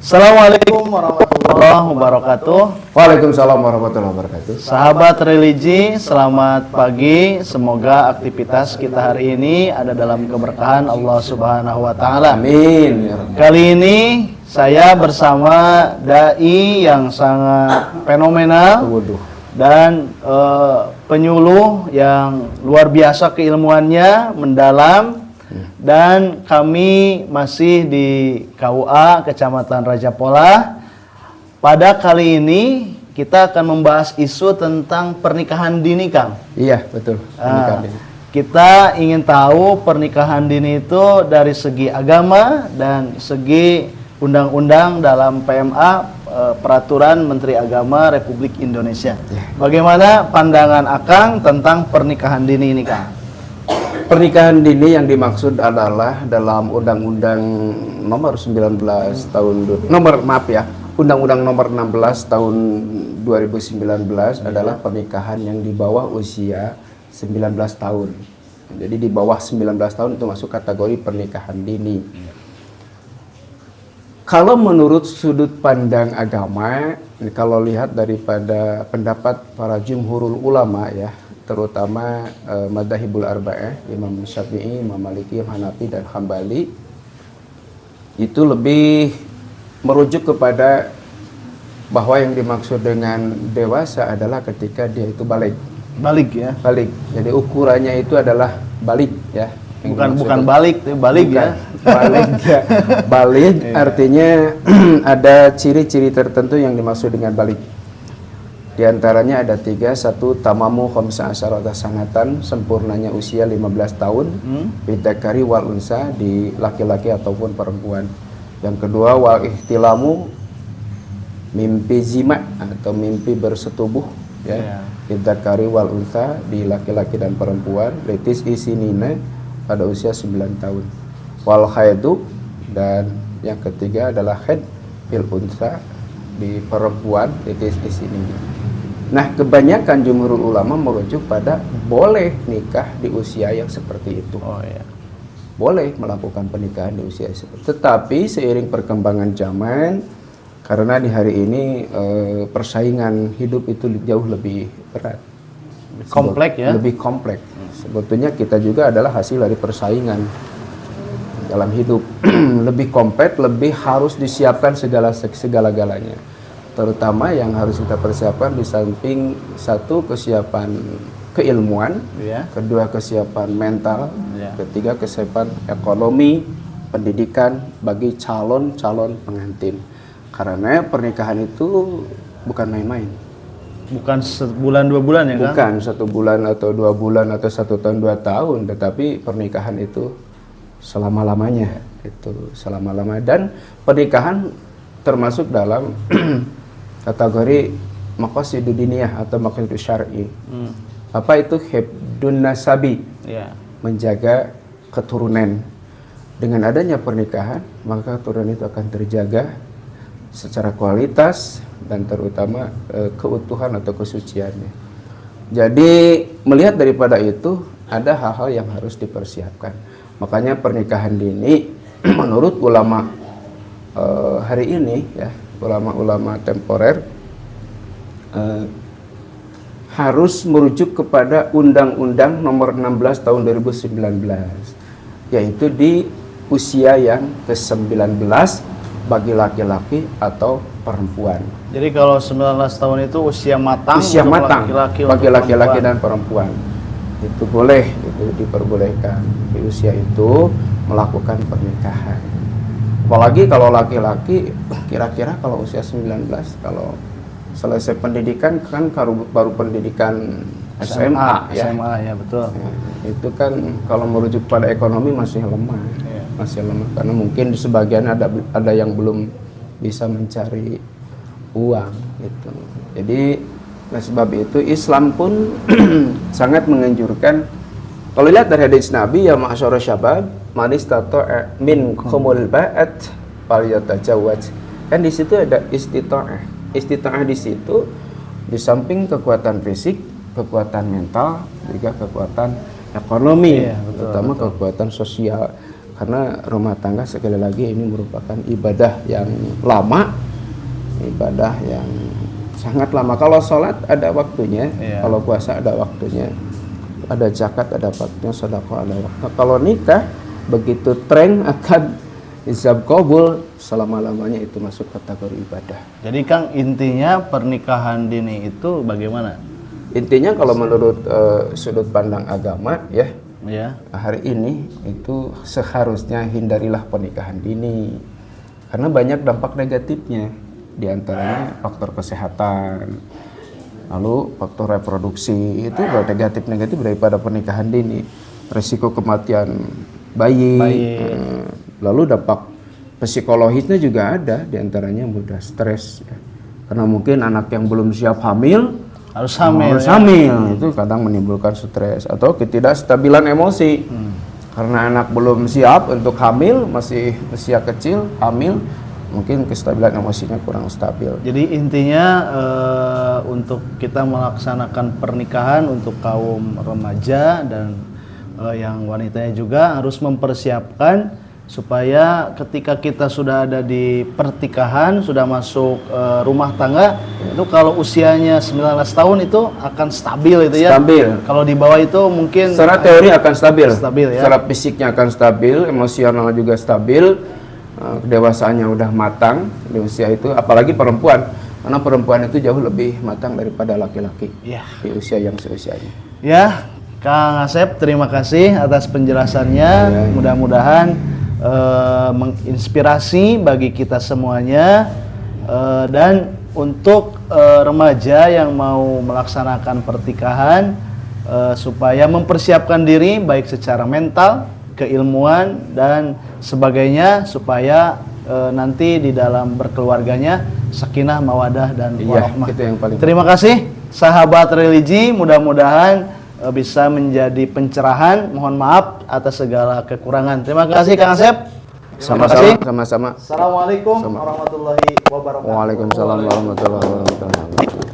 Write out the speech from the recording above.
Assalamualaikum warahmatullahi wabarakatuh. Waalaikumsalam warahmatullahi wabarakatuh. Sahabat religi, selamat pagi. Semoga aktivitas kita hari ini ada dalam keberkahan Allah Subhanahu wa taala. Amin. Kali ini saya bersama dai yang sangat fenomenal dan penyuluh yang luar biasa keilmuannya, mendalam. Dan kami masih di KUA Kecamatan Raja Polah. Pada kali ini kita akan membahas isu tentang pernikahan dini, Kang. Iya, betul. Pernikahan dini. Kita ingin tahu pernikahan dini itu dari segi agama dan segi undang-undang dalam PMA, Peraturan Menteri Agama Republik Indonesia. Bagaimana pandangan Akang tentang pernikahan dini ini, Kang? Pernikahan dini yang dimaksud adalah dalam Undang-Undang nomor 19 tahun Undang-Undang nomor 16 tahun 2019 adalah pernikahan yang di bawah usia 19 tahun. Jadi di bawah 19 tahun itu masuk kategori pernikahan dini. Kalau menurut sudut pandang agama, kalau lihat daripada pendapat para jumhurul ulama ya, terutama Madzhabul Arba'ah, Imam Syafi'i, Imam Maliki, Hanafi, dan Hambali, itu lebih merujuk kepada bahwa yang dimaksud dengan dewasa adalah ketika dia itu balik. Balik ya? Balik. Jadi ukurannya itu adalah balik ya. Bukan balik, balik ya? Balik ya. Balik artinya ada ciri-ciri tertentu yang dimaksud dengan balik. Di antaranya ada 3. 1. Tamamu khamsa asyarata sanatan, sempurnanya usia 15 tahun. Bidakari wal unsa, di laki-laki ataupun perempuan. Yang kedua, wal ihtilamu, mimpi jima atau mimpi bersetubuh ya. Bidakari wal unsa, di laki-laki dan perempuan. Litis isinina, pada usia 9 tahun. Wal khaidu, dan yang ketiga adalah khaid bil unsa, di perempuan. Litis isinina. Nah, kebanyakan jumhurul ulama merujuk pada boleh nikah di usia yang seperti itu. Oh ya. Boleh melakukan pernikahan di usia seperti itu. Tetapi seiring perkembangan zaman, karena di hari ini persaingan hidup itu jauh lebih berat. Kompleks ya? Lebih kompleks. Sebetulnya kita juga adalah hasil dari persaingan dalam hidup. Lebih kompleks, lebih harus disiapkan segala-galanya. Terutama yang harus kita persiapkan di samping 1, kesiapan keilmuan, kedua kesiapan mental, ketiga kesiapan ekonomi, pendidikan bagi calon-calon pengantin. Karena pernikahan itu bukan main-main. Bukan sebulan 2 bulan ya, Kang? Bukan 1 bulan atau 2 bulan atau 1 tahun 2 tahun, tetapi pernikahan itu selama-lamanya. Itu selama-lamanya, dan pernikahan termasuk dalam kategori maqasidud diniyah atau maqasidud syar'i. Apa itu? Hibdun nasabi, menjaga keturunan. Dengan adanya pernikahan, maka keturunan itu akan terjaga secara kualitas dan terutama keutuhan atau kesuciannya. Jadi melihat daripada itu, ada hal-hal yang harus dipersiapkan. Makanya pernikahan dini menurut ulama hari ini ya, ulama-ulama temporer harus merujuk kepada Undang-Undang nomor 16 tahun 2019, yaitu di usia yang ke-19 bagi laki-laki atau perempuan. Jadi kalau 19 tahun itu usia matang, bagi laki-laki dan perempuan. Itu boleh, itu diperbolehkan di usia itu melakukan pernikahan. Apalagi kalau laki-laki, kira-kira kalau usia 19, kalau selesai pendidikan kan baru pendidikan SMA ya. SMA ya, betul. Ya, itu kan kalau merujuk pada ekonomi masih lemah. Masih lemah karena mungkin sebagian ada yang belum bisa mencari uang gitu. Jadi oleh sebab itu Islam pun sangat menganjurkan. Kalau lihat dari hadis Nabi, ya ma'asyara syabab man istata'a minkumul ba'at falyatajawwaj. Kan di situ ada istita'ah. Istita'ah di situ di samping kekuatan fisik, kekuatan mental, juga kekuatan ekonomi, terutama kekuatan sosial. karena rumah tangga sekali lagi ini merupakan ibadah yang lama, ibadah yang sangat lama. Kalau sholat ada waktunya, kalau puasa ada waktunya, ada zakat ada waktunya, sedekah ada waktunya. Kalau nikah begitu tren akan ijab kabul, selama-lamanya itu masuk kategori ibadah. Jadi Kang, intinya pernikahan dini itu bagaimana? Intinya kalau menurut sudut pandang agama ya, hari ini itu seharusnya hindarilah pernikahan dini karena banyak dampak negatifnya, diantaranya faktor kesehatan, lalu faktor reproduksi itu negatif daripada pernikahan dini, resiko kematian bayi. Lalu dampak psikologisnya juga ada, diantaranya mudah stres ya. Karena mungkin anak yang belum siap hamil harus hamil, itu kadang menimbulkan stres atau ketidakstabilan emosi. Karena anak belum siap untuk hamil, masih usia kecil hamil, mungkin kestabilan emosinya kurang stabil. Jadi intinya untuk kita melaksanakan pernikahan untuk kaum remaja dan yang wanitanya juga harus mempersiapkan supaya ketika kita sudah ada di pertikahan, sudah masuk rumah tangga, itu kalau usianya 19 tahun itu akan stabil itu ya. Stabil. Kalau di bawah itu mungkin secara teori akan stabil. Ya. Secara fisiknya akan stabil, emosional juga stabil. Kedewasaannya udah matang di usia itu, apalagi perempuan. Karena perempuan itu jauh lebih matang daripada laki-laki di usia yang seusianya. Ya, Kang Asep, terima kasih atas penjelasannya. Mudah-mudahan menginspirasi bagi kita semuanya, dan untuk remaja yang mau melaksanakan pertikahan supaya mempersiapkan diri baik secara mental, keilmuan dan sebagainya supaya nanti di dalam berkeluarganya sakinah, mawadah dan warahmah. Itu yang paling Terima kasih sahabat religi, mudah-mudahan bisa menjadi pencerahan. Mohon maaf atas segala kekurangan. Terima kasih Kang Asep. Sama-sama. Assalamualaikum warahmatullahi wabarakatuh. Waalaikumsalam warahmatullahi wabarakatuh.